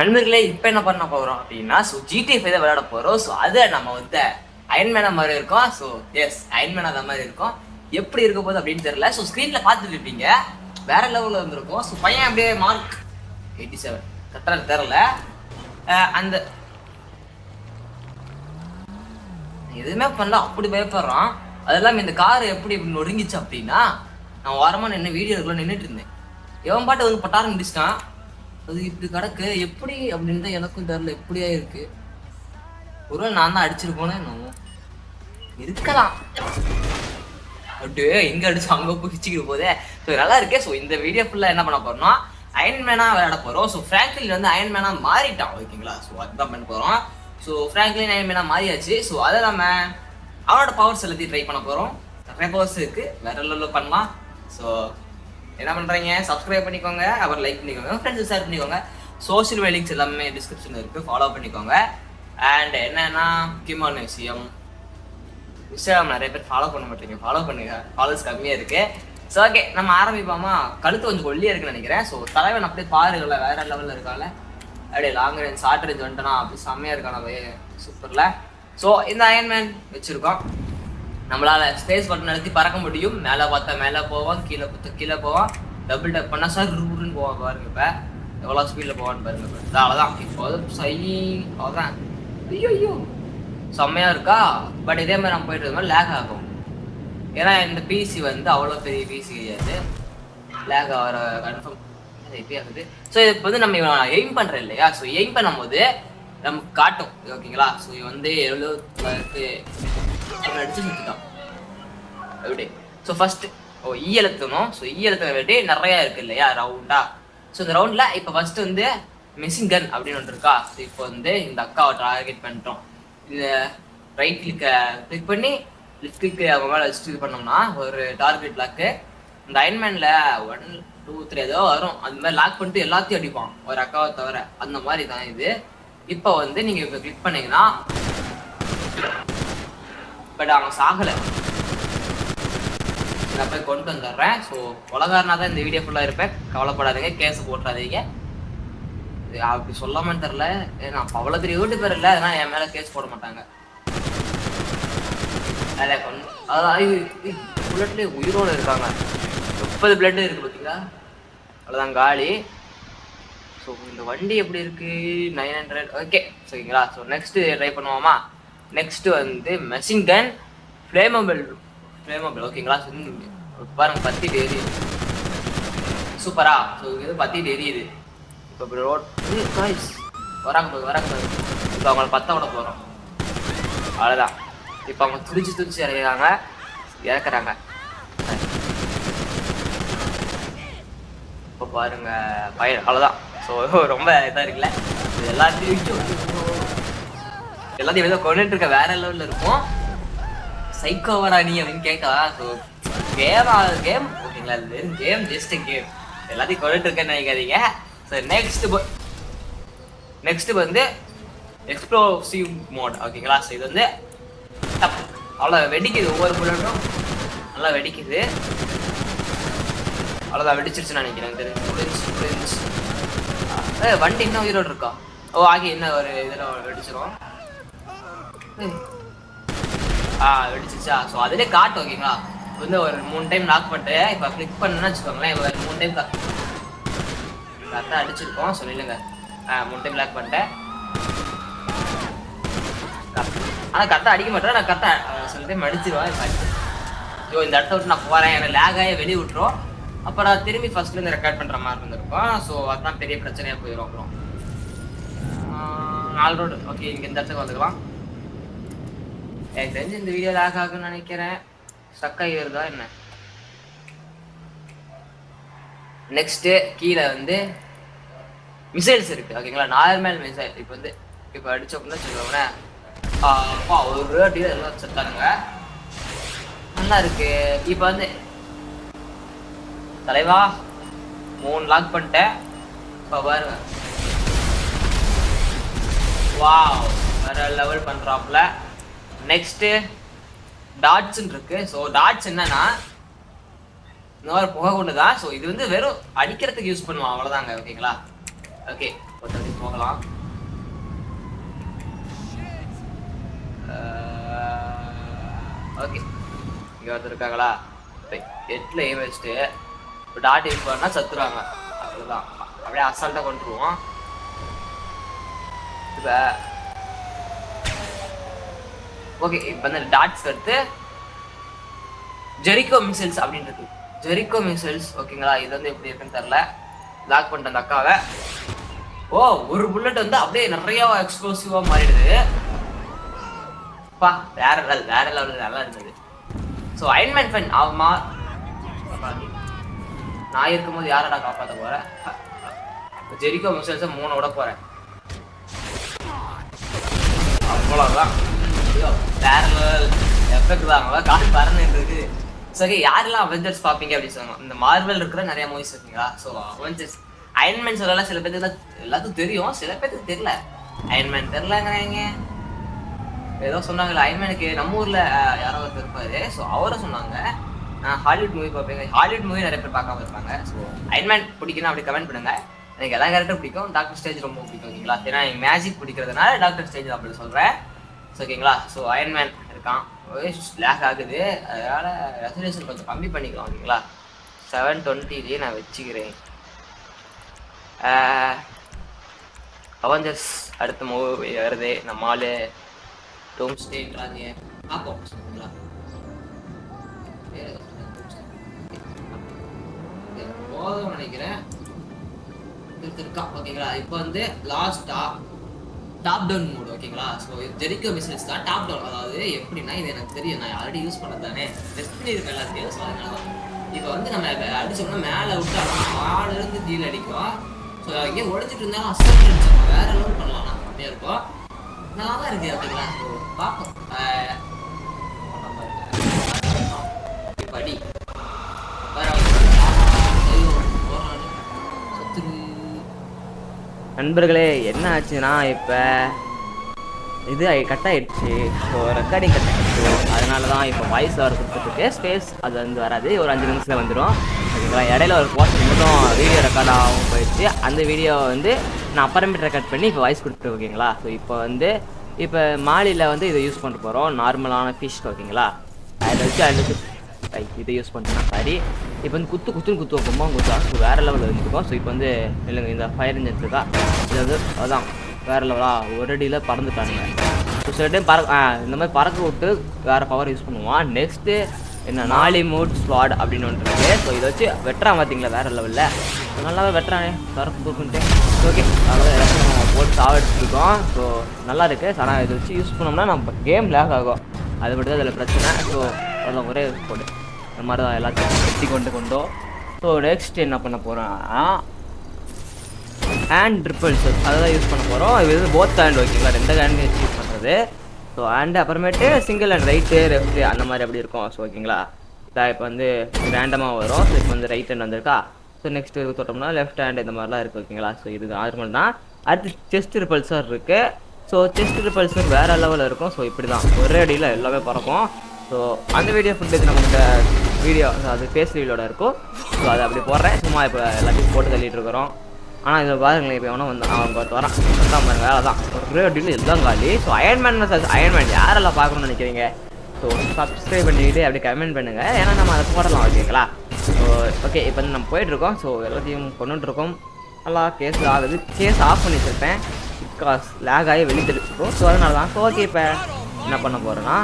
நண்பர்களே இப்போ என்ன பண்ண போகிறோம் அப்படின்னா GTA 5 தான் விளையாட போகிறோம். அதை நம்ம அயன்மேனா மாதிரி இருக்கும். எஸ் அயன்மேனா அந்த மாதிரி இருக்கும். எப்படி இருக்க போகுது அப்படின்னு தெரியல. ஸ்க்ரீனில் பார்த்துட்டு இருப்பீங்க, வேற லெவலில் வந்துருக்கும். பையன் அப்படியே மார்க் 87 கரெக்டாக தெரில. அந்த எதுவுமே பண்ணல, அப்படி பயப்படுறான். அதெல்லாம் இந்த கார் எப்படி நொறுங்கிச்சு அப்படின்னா, நான் ஓரமாக நின்று வீடியோ எடுக்கலாம் நின்றுட்டு இருந்தேன். எவன் பாட்டு பட்டாரம் முடிச்சிட்டான். அது இப்படி கிடக்கு எப்படி அப்படின்னு தான் எனக்கும் தெரியல. எப்படியா இருக்கு, ஒருவேளை நான் தான் அடிச்சிருக்கோன்னு என்னமோ இருக்கலாம். அப்படியே எங்க அடிச்சு அங்கே பிடிச்சிக்கிட்டு போதே. நல்லா இருக்கே. இந்த வீடியோ ஃபுல்லாக என்ன பண்ண போறோம்னா அயன்மேனா விளையாட போறோம். ஃப்ராங்க்லின் அயன்மேனா மாறிட்டான், ஓகேங்களா. அதுதான் பண்ண போறோம். ஃப்ராங்க்லின் அயன்மேனா மாறியாச்சு. அதை நம்ம அவனோட பவர்ஸ் எல்லாத்தையும் ட்ரை பண்ண போறோம். நிறைய பவர்ஸ் இருக்கு, வேற லெவலில் பண்ணலாம். என்ன பண்ணுறீங்க, சப்ஸ்கிரைப் பண்ணிக்கோங்க, அப்புறம் லைக் பண்ணிக்கோங்க, ஃப்ரெண்ட்ஸ் ஷேர் பண்ணிக்கோங்க. சோஷியல் மீடியா எல்லாமே டிஸ்கிரிப்ஷனில் இருக்குது, ஃபாலோ பண்ணிக்கோங்க. அண்ட் என்னன்னா முக்கியமான விஷயம், இன்ஸ்டாகிராம் நிறைய பேர் ஃபாலோ பண்ண மாட்டீங்க, ஃபாலோ பண்ணுங்க, ஃபாலோஸ் கம்மியாக இருக்குது. ஓகே நம்ம ஆரம்பிப்போமா. கழுத்து கொஞ்சம் ஒல்லியாக இருக்குன்னு நினைக்கிறேன். தலைவன் அப்படியே பாருங்கள வேற லெவலில் இருக்கால. அப்படியே லாங் ரேஞ்ச் ஷார்ட் ரேஞ்ச் வந்துட்டோன்னா அப்படி செம்மையாக இருக்கானவே, சூப்பரில். இந்த அயன்மேன் வச்சுருக்கோம். நம்மளால ஸ்பேஸ் பட்டன் அழுத்தி பறக்க முடியும். மேலே பார்த்தா மேலே போவான், கீழே பார்த்தா கீழே போவான். டபுள் டப் பண்ணால் சார் ரூருன்னு போவான் பாருங்க. இப்போ எவ்வளோ ஸ்பீடில் போவான்னு பாருங்க. இப்போ அவ்வளோதான். இப்போ சை அவ்வளோதான். ஐயோ செம்மையாக இருக்கா. பட் இதே மாதிரி நம்ம போயிட்டு இருந்த மாதிரி லேக் ஆகும். ஏன்னா இந்த பிசி அவ்வளோ பெரிய பிசி கிடையாது. லேக் ஆகிற கன்ஃபார்ம் இப்படி ஆகுது. இப்போ நம்ம எய்ம் பண்ணுறோம் இல்லையா. எய்ம் பண்ணும்போது நமக்கு காட்டும், ஓகேங்களா. எவ்வளோ அடிச்சு சுட்டுட்டான் அப்படி. ஃபர்ஸ்ட் ஈ எழுத்தணும். ஈ எழுத்துன வேண்டி நிறையா இருக்கு இல்லையா ரவுண்டா. இந்த ரவுண்ட்ல இப்போ ஃபர்ஸ்ட் மெஷின் கன் அப்படின்னு ஒன்று இருக்கா. இப்போ இந்த அக்காவை டார்கெட் பண்ணிட்டோம். இந்த ரைட் கிளிக் பண்ணி லெஃப்ட் கிளிக் அவங்க மேலே வச்சுட்டு இது பண்ணோம்னா ஒரு டார்கெட் லாக்கு. இந்த அயன்மேன்ல 1 2 3 ஏதோ வரும். அந்த மாதிரி லாக் பண்ணிட்டு எல்லாத்தையும் அடிப்பான், ஒரு அக்காவை தவிர. அந்த மாதிரி தான் இது. இப்போ நீங்க இப்போ கிளிக் பண்ணீங்கன்னா பட் அவங்க சாகலை. நான் போய் கொண்டு வந்துடுறேன். உலகாரனா தான் இந்த வீடியோ ஃபுல்லாக இருப்பேன், கவலைப்படாதீங்க, கேஸ் போட்டுறாதீங்க. அப்படி சொல்லாமன்னு தெரில, நான் அவ்வளோ பெரிய வீட்டு பேர் இல்லை, அதனால் என் மேலே கேஸ் போட மாட்டாங்க. அதான் புல்லட்லேயே உயிரோடு இருக்காங்க. 30 பிளட்டு இருக்குது பார்த்தீங்களா, அவ்வளோதான் காலி. இந்த வண்டி எப்படி இருக்குது, 900. ஓகே சரிங்களா. நெக்ஸ்ட்டு ட்ரை பண்ணுவோமா. நெக்ஸ்ட் மெஷின் கன் ஃப்ளேமபிள், ஓகேங்களா. பாருங்க பத்திட்டு எரியுது, சூப்பரா. இது பத்திட்டு எரியுது. இப்போ இப்படி ரோட் வராங்க இப்போ அவங்கள பற்ற விட போகிறோம், அவ்வளோதான். இப்போ அவங்க துடிச்சு இறக்குறாங்க. இப்போ பாருங்க பயிர், அவ்வளோதான். ரொம்ப இதாக இருக்குல்ல. எல்லாத்தையும் ஏதோ கொண்டுட்டு இருக்க வேற லெவலில் இருக்கும். சைக்கோவரா நீ அப்படின்னு கேட்கா. கேம் ஓகேங்களா, இது வெறும் கேம், ஜஸ்ட் கேம். எல்லாத்தையும் கொண்டுட்டு இருக்கேன்னு நினைக்காதீங்க. நெக்ஸ்ட் எக்ஸ்ப்ளோசிவ் மோட், ஓகேங்களா. இது அவ்வளோ வெடிக்குது, ஒவ்வொரு புல்லட்டும் நல்லா வெடிக்குது. அவ்வளோதான், வெடிச்சிருச்சுன்னு நினைக்கிறேன். தெரிஞ்சு வண்டி இன்னும் உயிரோடு இருக்கா. ஆகி இன்னும் ஒரு இதில் வெடிச்சிடும். வெடிச்சிச்சா. அதிலே காட்டும், ஓகேங்களா. ஒரு 3 டைம் லாக் பண்ணிட்டு இப்போ கிளிக் பண்ணுன்னு வச்சுக்கோங்களேன். இப்போ 3 டைம் கரெக்டாக அடிச்சிருக்கோம். சொல்லிடுங்க. 3 டைம் லாக் பண்ணிட்டேன். ஆனால் கரெக்டாக அடிக்க மாட்டேன். நான் கரெக்டாக சில டைம் அடிச்சிருவேன். ஐயோ இந்த இடத்த விட்டு நான் போகிறேன், எனக்கு லேக் ஆகி வெளியே விட்டுரும். அப்போ நான் திரும்பி ஃபர்ஸ்ட்லேருந்து ரெக்கார்ட் பண்ணுற மாதிரி இருந்திருக்கும். அதுதான் பெரிய பிரச்சனையாக போயிடும். அப்புறம் 4 ரோடு, ஓகே. இங்கே இந்த இடத்துக்கு வந்துக்கலாம். எனக்கு தெரிஞ்சு இந்த வீடியோ லேக் ஆகுன்னு நினைக்கிறேன். ஸ்டக் ஆகி வருதா என்ன. நெக்ஸ்ட்டு கீழே மிசைல்ஸ் இருக்குது, ஓகேங்களா. Normal missile. இப்போ அடித்தோம்னா வச்சுக்கோங்களேன். அப்பா ஒரு அடியில் எல்லாம் செத்தானுங்க, நல்லா இருக்கு. இப்போ தலைவா 3 லாக் பண்ணிட்டேன். இப்போ பாருங்க, வாவ் வேற லெவல் பண்ணுறாப்புல. நெக்ஸ்ட்டு டாட்ஸ்ன்னு இருக்கு. டாட்ஸ் என்னன்னா இன்னொரு புகை கொண்டு தான். இது வெறும் அடிக்கிறதுக்கு யூஸ் பண்ணுவோம், அவ்வளோதாங்க, ஓகேங்களா. ஓகே ஒருத்தடி போகலாம். ஓகே, இங்கே ஒருத்தர் இருக்காங்களா? ஹெட்டில் எய்ம் வச்சுட்டு இப்போ டாட் யூஸ் பண்ணால் சத்துருவாங்க. அவ்வளோதான், அப்படியே அசால்ட்டாக கொண்டுருவோம். இப்போ ஓகே, இப்போ வந்து டாட்ஸ் எடுத்து ஜெரிகோ மிசைல்ஸ் அப்படின்றது. ஜெரிகோ மிசைல்ஸ் ஓகேங்களா? இது வந்து எப்படி இருக்குன்னு தெரில. லாக் பண்ணிட்டு அந்த அக்காவை. ஓ, ஒரு புல்லட் வந்து அப்படியே நிறைய எக்ஸ்ப்ளோசிவா மாறிடுது. பா, வேற லெவல் நல்லா இருந்தது. ஸோ அயன்மேன் ஃபன் ஆகுமா? நான் இருக்கும்போது யாரடா காப்பாற்ற போறேன்? ஜெரிகோ மிசைல்ஸை 3 விட போறேன். அவ்வளோதான், வேற லெவல் எஃபெக்ட் தாங்க. காசு பறந்துருக்கு. சரி, யாரெல்லாம் அவெஞ்சர்ஸ் பார்ப்பீங்க அப்படின்னு சொன்னாங்க. இந்த மார்வல் இருக்கிற நிறைய மூவிஸ் இருக்குங்களா? ஸோ அவெஞ்சர்ஸ் அயன்மேன் சொல்லலாம். சில பேருக்கு எல்லாத்துக்கும் தெரியும், சில பேருக்கு தெரியல. அயன்மேன் தெரிலங்கிறாங்க. ஏதோ சொன்னாங்கல்ல அயன்மேனுக்கு நம்ம ஊர்ல யாரோ ஒருத்தர் இருப்பாரு. ஸோ அவரை சொன்னாங்க. ஹாலிவுட் மூவி பார்ப்பீங்க. ஹாலிவுட் மூவி நிறைய பேர் பார்க்காம இருப்பாங்க. ஸோ அயன்மேன் பிடிக்குன்னா அப்படி கமெண்ட் பண்ணுங்க. எனக்கு எல்லா கேரக்டரும் பிடிக்கும். டாக்டர் ஸ்டேஜ் ரொம்ப பிடிக்கும் ஓகேங்களா? ஏன்னா எனக்கு மேஜிக் பிடிக்கிறதுனால டாக்டர் ஸ்டேஜ் அப்படி சொல்றேன். ஸோ ஓகேங்களா? ஸோ அயன்மேன் இருக்கான். லேக் ஆகுது, அதனால ரெசல்யூஷன் கொஞ்சம் கம்மி பண்ணிக்கலாம் ஓகேங்களா? 720 நான் வச்சுக்கிறேன். அவெஞ்சர்ஸ் அடுத்த மூவி வருது. நம்ம ஆளு டூம்ஸ்டேன்றாங்க. பார்ப்போம் ஓகேங்களா? போதும் நினைக்கிறேன். இருக்கான் ஓகேங்களா? இப்போ வந்து லாஸ்டா டாப் டவுன் மோட் ஓகேங்களா? ஸோ ஜெரிகோ மிசைல்ஸ் தான் டாப் டவுன். அதாவது எப்படின்னா, இது எனக்கு தெரியும், நான் ஆல்ரெடி யூஸ் பண்ணது தானே, டெஸ்ட் பண்ணியிருக்கேன் எல்லாத்தையும். ஸோ அதனால தான் இப்போ வந்து நம்ம அடிச்சோம்னா மேலே விட்டாலும் ஆளுலேருந்து கீழே அடிக்கும். ஸோ இங்கே உடச்சிட்டு இருந்தாலும் அசல்ட் அடிச்சோம், வேற லெவல் பண்ணலாம். நான் அப்படியே இருக்கும், நல்லா தான் இருக்குது ஓகேங்களா? ஸோ பார்ப்போம். படி நண்பர்களே, என்ன ஆச்சுன்னா இப்போ இது கட் ஆகிடுச்சு. ஸோ ரெக்கார்டிங் கட் ஆகிடுச்சு. அதனால தான் இப்போ வாய்ஸ் ஓவர் கொடுத்துட்டு ஸ்பேஸ் அது வந்து வராது. ஒரு 5 நிமிஷத்தில் வந்துடும் ஓகேங்களா? இடையில ஒரு போர்ஷன் மட்டும் வீடியோ ரெக்கார்ட் ஆகும் போயிடுச்சு. அந்த வீடியோவை வந்து நான் அப்புறமேட்டு ரெக்கார்ட் பண்ணி இப்போ வாய்ஸ் கொடுத்துட்டு ஓகேங்களா? ஸோ இப்போ மாலியில் வந்து இதை யூஸ் பண்ணிட்டு போகிறோம். நார்மலான ஃபிஷ் ஓகேங்களா? அதில் வச்சு இதை யூஸ் பண்ணிட்டோம்னா சாரி. இப்போ வந்து குத்து வைப்போமா குத்து வேறு லெவலில் வந்துருக்கோம். ஸோ இப்போ வந்து இல்லைங்க, இந்த ஃபயர் இன்ஜின்ஸ் இருக்கா, இது வந்து அதான் வேறு லெவலாக ஒரு அடியில் பறந்துட்டானுங்க. ஸோ சில டைம் இந்த மாதிரி பறக்க விட்டு வேறு பவர் யூஸ் பண்ணுவான். நெக்ஸ்ட்டு என்ன நாலி மூட் ஸ்வாட் அப்படின்னு ஒன்று இருக்குது. ஸோ இதை வச்சு வெட்டுறான் பார்த்தீங்களா வேறு லெவலில். நல்லாவே வெட்டுறானே தரப்பு தூக்குன்ட்டு. ஓகே, அதாவது எல்லாத்தையும் நம்ம போட்டு சாவடிச்சிருக்கோம். ஸோ நல்லா இருக்குது. ஆனால் இதை வச்சு யூஸ் பண்ணோம்னா நம்ம கேம் லேக் ஆகும். அது மட்டும் தான் இதில் பிரச்சனை. ஸோ அதெல்லாம் ஒரே போட்டு இந்த மாதிரி தான் எல்லாத்தையும் வெட்டி கொண்டோம். ஸோ நெக்ஸ்ட் என்ன பண்ண போகிறோம்னா ஹேண்ட் ட்ரிப்பிள்ஸ் அதை தான் யூஸ் பண்ண போகிறோம். இது வந்து போத் ஹேண்ட் ஓகேங்களா? 2 ஹேண்ட் வச்சு யூஸ் பண்ணுறது. ஸோ ஹேண்டு அப்புறமேட்டு சிங்கிள் ஹேண்ட் ரைட்டு லெஃப்ட்டு அந்த மாதிரி அப்படி இருக்கும். ஸோ ஓகேங்களா? இதான் இப்போ வந்து ரேண்டமாக வரும். ஸோ இப்போ வந்து ரைட் ஹேண்ட் வந்திருக்கா. ஸோ நெக்ஸ்ட் தொட்டோம்னா லெஃப்ட் ஹேண்ட் இந்த மாதிரிலாம் இருக்குது ஓகேங்களா? ஸோ இது நார்மல் தான். அடுத்து செஸ்ட் ரிப்பல்சர் இருக்குது. ஸோ செஸ்ட் ரிப்பல்சர் வேறு லெவலில் இருக்கும். ஸோ இப்படி தான் ஒரே அடியில் எல்லாமே பறக்கும். ஸோ அந்த வீடியோ ஃபுட்டேஜ் நம்மகிட்ட வீடியோ அது ஃபேஸ் ரிவீலோட இருக்கும். ஸோ அதை அப்படி போடுறேன். சும்மா இப்போ எல்லாத்தையும் போட்டு தள்ளிட்டு இருக்கிறோம். ஆனால் இதில் பாருங்களேன், இப்போ எவனோ வந்து அவன் பார்த்து வரான் பாருங்க, வேலை தான் ஒரே அடியில் எல்லாம் காலி. ஸோ அயன்மேன் யாரெல்லாம் பார்க்கணும்னு நினைக்கிறீங்க? ஸோ சப்ஸ்கிரைப் பண்ணிக்கிட்டு அப்படி கமெண்ட் பண்ணுங்கள். ஏன்னா நம்ம அதை போடலாம் ஓகேங்களா? ஸோ ஓகே, இப்போ வந்து நம்ம போயிட்டுருக்கோம். ஸோ எல்லாத்தையும் கொண்டுட்டுருக்கோம். நல்லா கேஸ் ஆகுது. கேஸ் ஆஃப் பண்ணி வச்சுருப்பேன் பிகாஸ் லேக் ஆகி வெளியே தெரிஞ்சிருக்கும். ஸோ அதனால தான். ஸோ ஓகே, இப்போ என்ன பண்ண போகிறேன்னா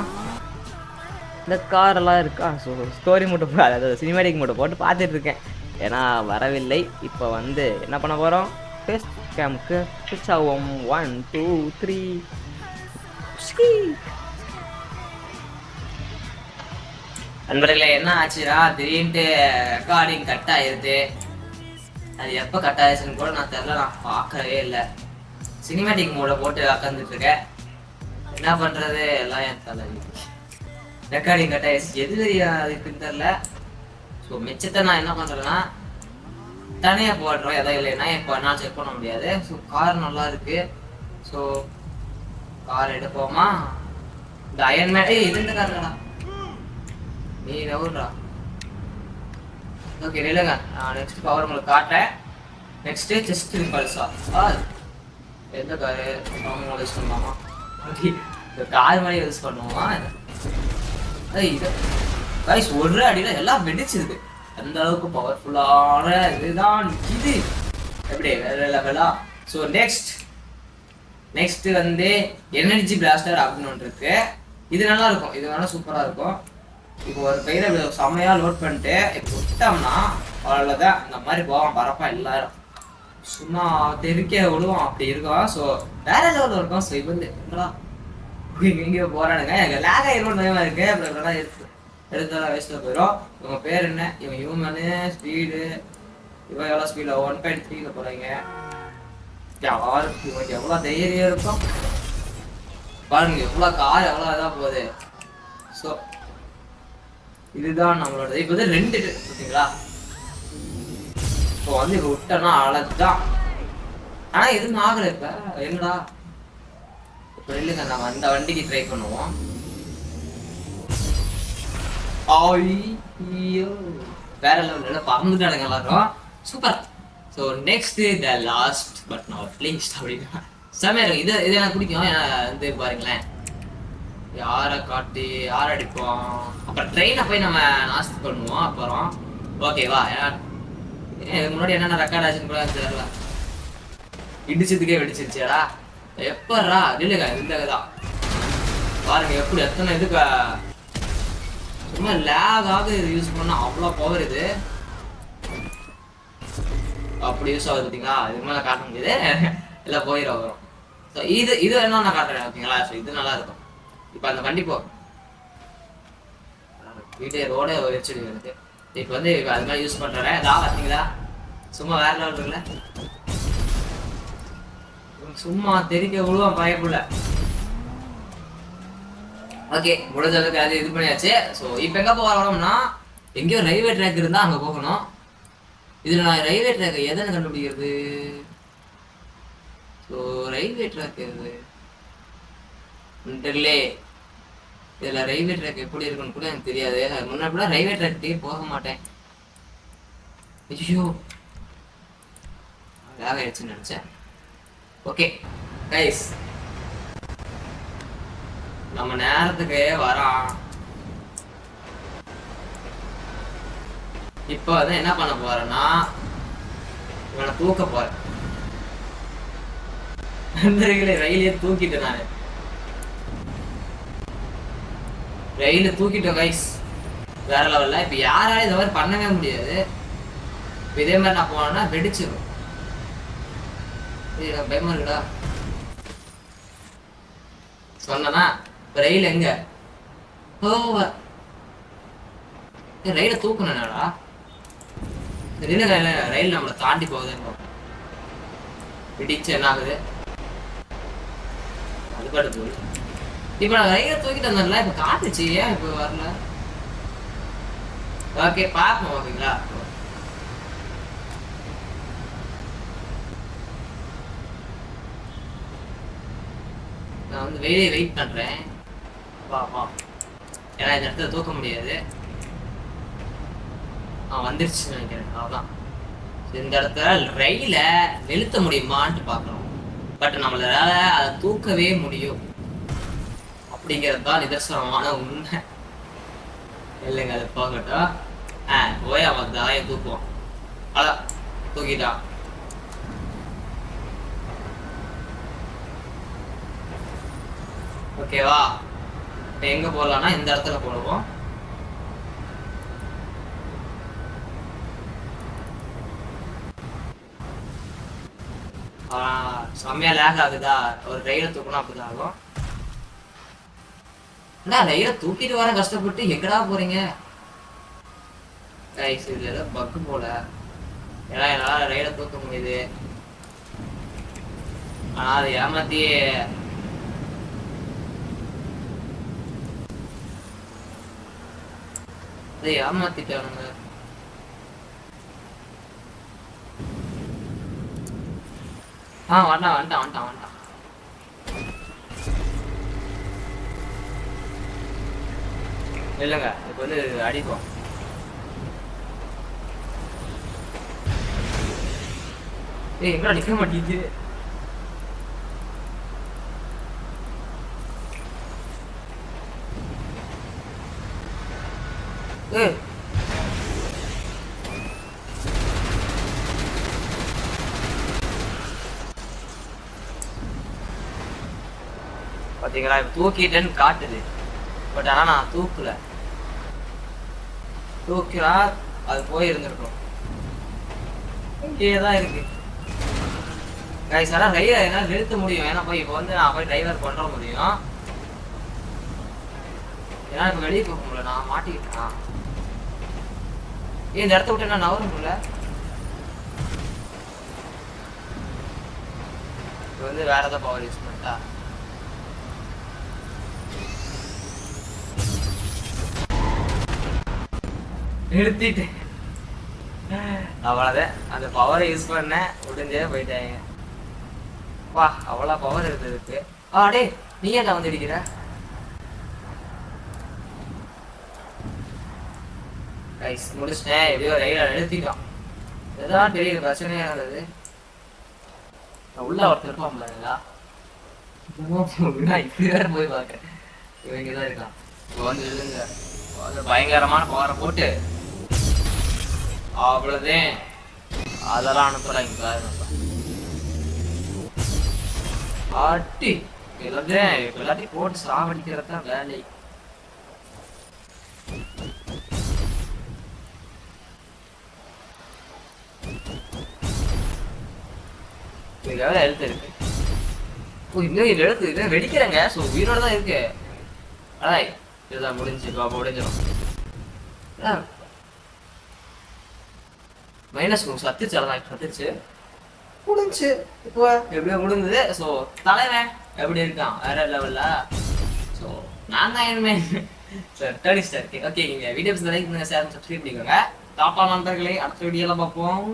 இந்த காரெல்லாம் இருக்கா. ஸோ ஸ்டோரி மட்டும் அதாவது சினிமேட்டிக் மட்டும் போட்டு பார்த்துட்ருக்கேன். ஏன்னா வரவில்லை. இப்போ வந்து என்ன பண்ண போகிறோம்? ஃபேஸ் கேமுக்கு ஸ்விட்ச் ஆகும். 1 2 3 நண்பர்களே, என்ன ஆச்சுன்னா திடீர்னு ரெக்கார்டிங் கட் ஆயிருது. அது எப்போ கட் ஆயிடுச்சுன்னு கூட நான் தெரில, நான் பார்க்கவே இல்லை. சினிமேட்டிக் மோட போட்டு உட்காந்துட்டு இருக்கேன். என்ன பண்ணுறது, எல்லாம் என் தலை ரெக்கார்டிங் கட் ஆயிடுச்சு. எது இருக்குன்னு தெரில. ஸோ மிச்சத்தை நான் என்ன பண்ணுறேன்னா தனியாக போடுறோம். எதாவது இல்லைன்னா இப்போ நான் செக் பண்ண முடியாது. ஸோ கார் நல்லா இருக்கு. ஸோ கார் எடுப்போமா? இந்த அயன்மேன் இது இந்த கார்டா நீ நவுறா. ஓகே நில்லுங்க, நான் நெக்ஸ்ட் பவர் உங்களுக்கு காட்டுறேன். நெக்ஸ்ட்டு செஸ்ட் ரிப்பல்ஸா எந்த காரு அவங்க யூஸ் பண்ணலாமா? இந்த கார் மாதிரி யூஸ் பண்ணுவோமா? இது கைஸ் ஒரு அடியில எல்லாம் வெடிச்சிருக்கு. அந்த அளவுக்கு பவர்ஃபுல்லான இதுதான் இது. எப்படி வேற லெவலா? ஸோ நெக்ஸ்ட் வந்து எனர்ஜி பிளாஸ்டர் அப்படின்னு ஒன்று இருக்கு. இது நல்லா இருக்கும், இது வேணா சூப்பரா இருக்கும். இப்போ ஒரு கையில செம்மையா லோட் பண்ணிட்டு இப்போ விட்டோம்னா அவ்வளோதான், இந்த மாதிரி போவான் பரப்பா எல்லாரும் சும்மா தெருக்க விடுவோம் அப்படி இருக்கும். ஸோ வேற லெவலில் இருக்கும். ஸோ இது வந்து எங்கேயோ போறானுங்க, எனக்கு லேக் ஆயிரும் பயமா இருக்கு. அப்புறம் இதெல்லாம் எடுத்தாலும் வேஸ்ட்டாக போயிடும். இவங்க பேர் என்ன? இவன் ஹியூமனு ஸ்பீடு, இவன் எவ்வளோ ஸ்பீடில் 1.3 போகிறீங்க. இவனுக்கு எவ்வளோ தைரியம் இருக்கும் பாருங்க, எவ்வளோ கார் எவ்வளோ இதாக போகுது. ஸோ இதுதான் நம்மளோட. இப்போ வந்து 2 பார்த்தீங்களா? இப்போ வந்து இப்போ விட்டோம்னா அழகுதான். ஆனால் எதுவும் ஆகலை. இப்போ என்னடா இப்போ இல்லைங்க, நம்ம அந்த வண்டிக்கு ட்ரை பண்ணுவோம். வேற லெவலில் பறந்துட்டானுங்க எல்லாரும். Super. So next the last but not least அப்படின்னா செமையா இது எனக்கு பிடிக்கும். வந்து பாருங்களேன், யாரை காட்டி யார் அடிப்போம். அப்புறம் ட்ரெயினை போய் நம்ம நாஸ்தி பண்ணுவோம். அப்புறம் ஓகேவா? முன்னாடி என்னென்ன ரெக்கார்ட் ஆச்சுன்னு கூட தெரியல. இடிச்சதுக்கே வெடிச்சிருச்சேடா எப்படா? இல்லைங்க இதுதான் பாருங்க எப்படி எத்தனை இதுக்கு சும்மா லேகாக இது யூஸ் பண்ணா அவ்வளோ பவர். இது அப்படி யூஸ் ஆகுது பார்த்தீங்களா? இது மேலே காட்ட முடியுது எல்லாம் போயிடும் வரும். ஸோ இது என்ன நான் காட்டுறேன் ஓகேங்களா? ஸோ இது நல்லா இருக்கும். இப்போ அந்த வண்டி போ வீட்டே ரோடே வச்சுடுது எனக்கு. இப்போ வந்து அது மாதிரி யூஸ் பண்ணுறேன். இதா பார்த்தீங்களா? சும்மா வேற லெவல் இருக்குல்ல, சும்மா தெரிக்க விழுவான் பயப்புள்ள. ஓகே முடிஞ்சதுக்கு அது இது பண்ணியாச்சு. ஸோ இப்போ எங்கே போகிறோம்னா எங்கேயோ ரயில்வே ட்ராக் இருந்தால் அங்கே போகணும். இதில் நான் ரயில்வே ட்ராக் எதுன்னு கண்டுபிடிக்கிறது? ஸோ ரயில்வே ட்ராக் எது தெரியல. இதில் ரயில்வே ட்ராக் எப்படி இருக்குன்னு கூட எனக்கு தெரியாது. முன்னாடி கூட ரயில்வே ட்ராக்டே போக மாட்டேன். ஐயோ வேக ஆயிடுச்சுன்னு நினச்சேன். ஓகே கைஸ், நம்ம நேரத்துக்கு வரோம். இப்போ வந்து என்ன பண்ண போறேன்னா இவனை தூக்க போறேன். ரயிலே தூக்கிட்டேன் நான். ரயில தூக்கிட்டோம் கைஸ், வேற லெவல்ல. இப்போ யாராலும் இந்த மாதிரி பண்ணவே முடியாது. இப்போ இதே மாதிரி நான் போனேன்னா வெடிச்சிடும். பயமா இருக்குடா சொன்னா. இப்போ ரயில் எங்க ரயில தூக்கணும்டா. ரயில் நம்மளை தாண்டி போகுது. வெடிச்சு என்ன ஆகுது? அது பாட்டு போகுது. இப்ப நான் ரயில தூக்கிட்டு வந்தேன்ல, இப்ப காட்டுச்சு, ஏன் இப்ப வரல? ஓகே பாப்போம். ஓகேங்களா? நான் வந்து வெளியே வெயிட் பண்றேன். வா வா, ஏன்னா இந்த இடத்துல தூக்க முடியாது. வந்துருச்சுன்னு நினைக்கிறேன். அவ்வளோதான். இந்த இடத்துல ரயில நிறுத்த முடியுமான்ட்டு பார்க்கணும். பட் நம்மளால அதை தூக்கவே முடியும் அப்படிங்கிறது தான் நிதர்சனமான உண்மை. இல்லைங்க அது போகட்டும். போய் அவன் தாயை தூக்குவான். அதான் தூக்கிட்டான். ஓகேவா? எங்க போடலாம்னா இந்த இடத்துல போடுவோம். செம்மையா லேக் ஆகுதா? ஒரு ரயில தூக்கணும் அப்படிதான் ஆகும். ரயில தூக்கிட்டு வர கஷ்டப்பட்டு எங்கடா போறீங்க? இது ஏதோ பக்கு போல. ஏன்னா என்னால ரயில தூக்க முடியுது, ஆனா அதை ஏமாத்தியே ஏமாத்திட்டானுங்க. வந்துட்டான். இல்லைங்க இப்போ வந்து அடிப்போம். எங்கடா நிக்க மாட்டேங்குது? ஏய் பாத்தீங்களா, தூக்கிட்டேன்னு காட்டுது. பட் ஆனா நான் தூக்கினா அது போய் இருந்திருக்கும். இங்கேதான் இருக்கு கைஸ். ஆனா ரயில என்னால நிறுத்த முடியும். ஏன்னா போய் இப்போ நான் போய் டிரைவர் பண்ற முடியும். ஏன்னா இப்ப வெளியே போக முடியல, நான் மாட்டிக்கிட்டேன். இந்த இடத்த விட்டு நான் நவர முடியல. இப்போ வேற ஏதாவது பவர் யூஸ் பண்ணிட்டா நிறுத்திட்டேன். அவ்வளவுதான், அந்த பவரை யூஸ் பண்ண முடிஞ்சே போயிட்டாங்க. வா, அவ்வளவு பவர் இருந்ததுக்கு. டே நீ ஏன்டா வந்து அடிக்கிற? கைஸ் முடிச்சிட்டேன். எப்படியோ ரயில நிறுத்திட்டோம். இதுதான் பெரிய பிரச்சனையா இருந்தது. உள்ள ஒருத்தர் இருப்பான் பாருங்களா, இப்படி வேற போய் பார்க்க இவங்கதான் இருக்கான். இப்போ வந்து இல்லைங்க, பயங்கரமான பவரை போட்டு அவ்வளவுதான் அதெல்லாம் அனுப்புறாங்க. ஆட்டி எல்லாத்தையும் போட்டு சாவடிக்கிறது தான் வேலை. இதுக்காக எழுத்து இருக்கு. இன்னும் இது எழுத்து இதை வெடிக்கிறாங்க. ஸோ உயிரோட தான் இருக்கு. அடாய் இதுதான் முடிஞ்சிடும். மைனஸ் சத்துச்சு முடிஞ்சு. இப்போ எப்படியோ முடிஞ்சது. ஸோ தலைவன் எப்படி இருக்கான் வேற லெவல்ல. ஸோ நான் தான் இனிமே சார் டர்னிஸ்டா இருக்கு. ஓகே, நீங்க வீடியோஸ் லைக் பண்ணுங்க, ஷேர் சப்ஸ்கிரைப் பண்ணிக்கோங்க. டாப்பா நண்பர்களே, அடுத்த வீடியோல பார்ப்போம்.